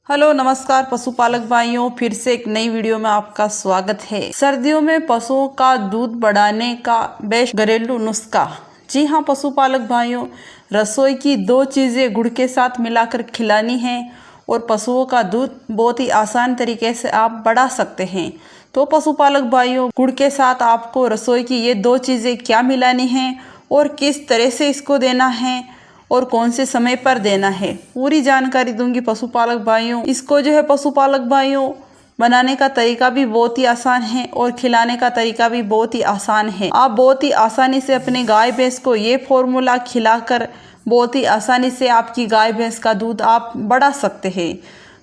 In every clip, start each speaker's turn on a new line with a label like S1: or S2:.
S1: Hello नमस्कार पशुपालक भाइयों, फिर से एक नई वीडियो में आपका स्वागत है। सर्दियों में पशुओं का दूध बढ़ाने का बेस्ट घरेलू नुस्खा। जी हाँ पशुपालक भाइयों, रसोई की दो चीज़ें गुड़ के साथ मिलाकर खिलानी है और पशुओं का दूध बहुत ही आसान तरीके से आप बढ़ा सकते हैं। तो पशुपालक भाइयों, गुड़ के साथ आपको रसोई की ये दो चीज़ें क्या मिलानी है और किस तरह से इसको देना है और कौन से समय पर देना है, पूरी जानकारी दूंगी पशुपालक भाइयों। इसको जो है पशुपालक भाइयों, बनाने का तरीका भी बहुत ही आसान है और खिलाने का तरीका भी बहुत ही आसान है। आप बहुत ही आसानी से अपने गाय भैंस को ये फॉर्मूला खिलाकर बहुत ही आसानी से आपकी गाय भैंस का दूध आप बढ़ा सकते हैं।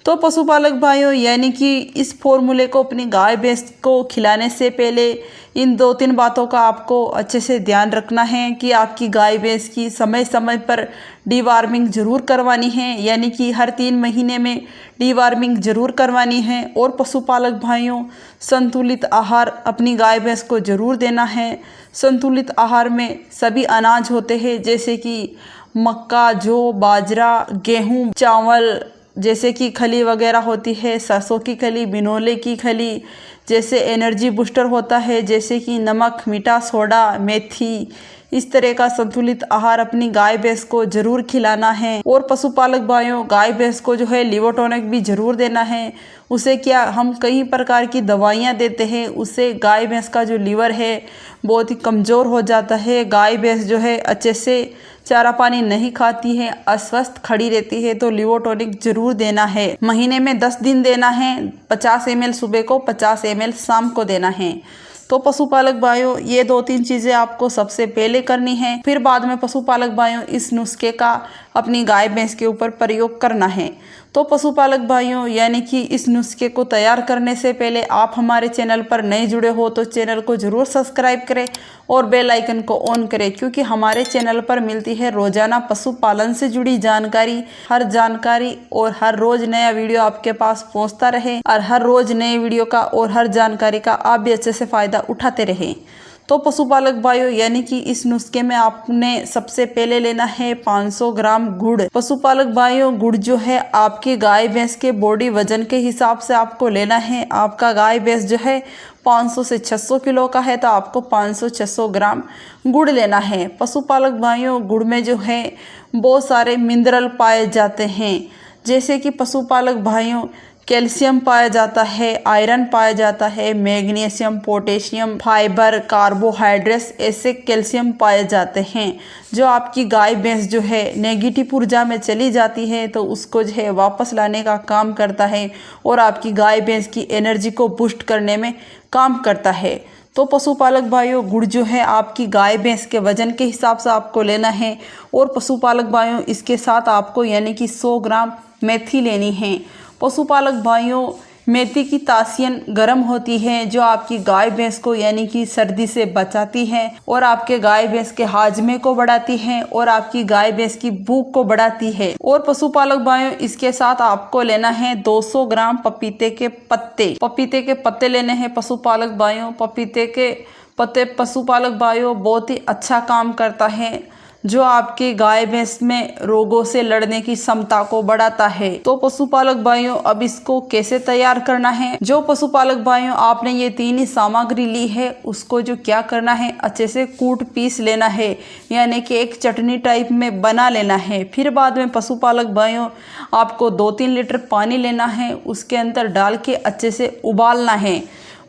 S1: तो पशुपालक भाइयों, यानी कि इस फॉर्मूले को अपनी गाय भैंस को खिलाने से पहले इन दो तीन बातों का आपको अच्छे से ध्यान रखना है कि आपकी गाय भैंस की समय समय पर डीवार्मिंग जरूर करवानी है, यानी कि हर 3 महीने में डीवार्मिंग जरूर करवानी है। और पशुपालक भाइयों, संतुलित आहार अपनी गाय भैंस को जरूर देना है। संतुलित आहार में सभी अनाज होते हैं, जैसे कि मक्का, जौ, बाजरा, गेहूँ, चावल, जैसे कि खली वगैरह होती है, सरसों की खली, बिनोले की खली, जैसे एनर्जी बूस्टर होता है, जैसे कि नमक, मीठा सोडा, मेथी, इस तरह का संतुलित आहार अपनी गाय भैंस को जरूर खिलाना है। और पशुपालक भाइयों, गाय भैंस को जो है लिवर टॉनिक भी जरूर देना है। उसे क्या, हम कई प्रकार की दवाइयाँ देते हैं, उससे गाय भैंस का जो लीवर है बहुत ही कमज़ोर हो जाता है। गाय भैंस जो है अच्छे से चारा पानी नहीं खाती है, अस्वस्थ खड़ी रहती है, तो लिवर टॉनिक जरूर देना है। महीने में 10 दिन देना है। 50 ml सुबह को, 50 ml शाम को देना है। तो पशुपालक भाइयों, ये 2-3 चीज़ें आपको सबसे पहले करनी है, फिर बाद में पशुपालक भाइयों इस नुस्खे का अपनी गाय भैंस के ऊपर प्रयोग करना है। तो पशुपालक भाइयों, यानी कि इस नुस्खे को तैयार करने से पहले आप हमारे चैनल पर नए जुड़े हो तो चैनल को ज़रूर सब्सक्राइब करें और बेल आइकन को ऑन करें, क्योंकि हमारे चैनल पर मिलती है रोजाना पशुपालन से जुड़ी जानकारी। हर जानकारी और हर रोज नया वीडियो आपके पास पहुंचता रहे और हर रोज नए वीडियो का और हर जानकारी का आप भी अच्छे से फायदा उठाते रहें। तो पशुपालक भाइयों, यानी कि इस नुस्खे में आपने सबसे पहले लेना है 500 ग्राम गुड़। पशुपालक भाइयों, गुड़ जो है आपकी गाय भैंस के बॉडी वजन के हिसाब से आपको लेना है। आपका गाय भैंस जो है 500 से 600 किलो का है, तो आपको 500-600 ग्राम गुड़ लेना है। पशुपालक भाइयों, गुड़ में जो है बहुत सारे मिनरल पाए जाते हैं, जैसे कि पशुपालक भाइयों कैल्शियम पाया जाता है, आयरन पाया जाता है, मैग्नीशियम, पोटेशियम, फाइबर, कार्बोहाइड्रेट्स, ऐसे कैल्शियम पाए जाते हैं जो आपकी गाय भैंस जो है नेगेटिव ऊर्जा में चली जाती है तो उसको जो है वापस लाने का काम करता है और आपकी गाय भैंस की एनर्जी को बूस्ट करने में काम करता है। तो पशुपालक भाइयों, गुड़ जो है आपकी गाय भैंस के वजन के हिसाब से आपको लेना है। और पशुपालक भाइयों, इसके साथ आपको यानी कि 100 ग्राम मेथी लेनी है। पशुपालक भाइयों, मेथी की तासीर गर्म होती है जो आपकी गाय भैंस को यानी कि सर्दी से बचाती है और आपके गाय भैंस के हाजमे को बढ़ाती है और आपकी गाय भैंस की भूख को बढ़ाती है। और पशुपालक भाइयों, इसके साथ आपको लेना है 200 ग्राम पपीते के पत्ते। पपीते के पत्ते लेने हैं पशुपालक भाइयों। पपीते के पत्ते पशुपालक भाइयों बहुत ही अच्छा काम करता है, जो आपके गाय भैंस में रोगों से लड़ने की क्षमता को बढ़ाता है। तो पशुपालक भाइयों, अब इसको कैसे तैयार करना है। जो पशुपालक भाइयों आपने ये 3 ही सामग्री ली है, उसको जो क्या करना है, अच्छे से कूट पीस लेना है, यानी कि एक चटनी टाइप में बना लेना है। फिर बाद में पशुपालक भाइयों आपको 2-3 लीटर पानी लेना है, उसके अंदर डाल के अच्छे से उबालना है।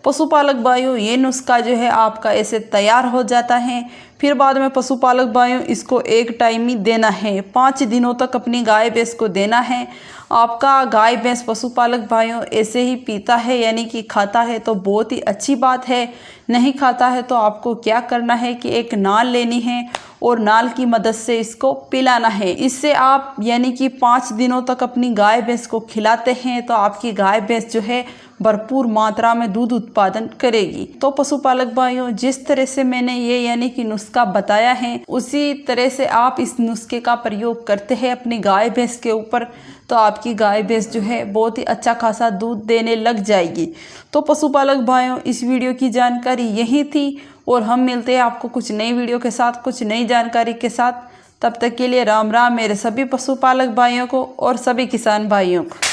S1: पशुपालक भाइयों, ये नुस्खा जो है आपका ऐसे तैयार हो जाता है। फिर बाद में पशुपालक भाइयों इसको एक टाइम ही देना है, 5 दिनों तक अपनी गाय भैंस को देना है। आपका गाय भैंस पशुपालक भाइयों ऐसे ही पीता है यानी कि खाता है तो बहुत ही अच्छी बात है, नहीं खाता है तो आपको क्या करना है कि एक नाल लेनी है और नाल की मदद से इसको पिलाना है। इससे आप यानी कि 5 दिनों तक अपनी गाय भैंस को खिलाते हैं तो आपकी गाय भैंस जो है भरपूर मात्रा में दूध उत्पादन करेगी। तो पशुपालक भाइयों, जिस तरह से मैंने ये यानी कि नुस्खा बताया है, उसी तरह से आप इस नुस्खे का प्रयोग करते हैं अपनी गाय भैंस के ऊपर, तो आपकी गाय भैंस जो है बहुत ही अच्छा खासा दूध देने लग जाएगी। तो पशुपालक भाइयों, इस वीडियो की जानकारी यही थी और हम मिलते हैं आपको कुछ नई वीडियो के साथ, कुछ नई जानकारी के साथ। तब तक के लिए राम राम मेरे सभी पशुपालक भाइयों को और सभी किसान भाइयों को।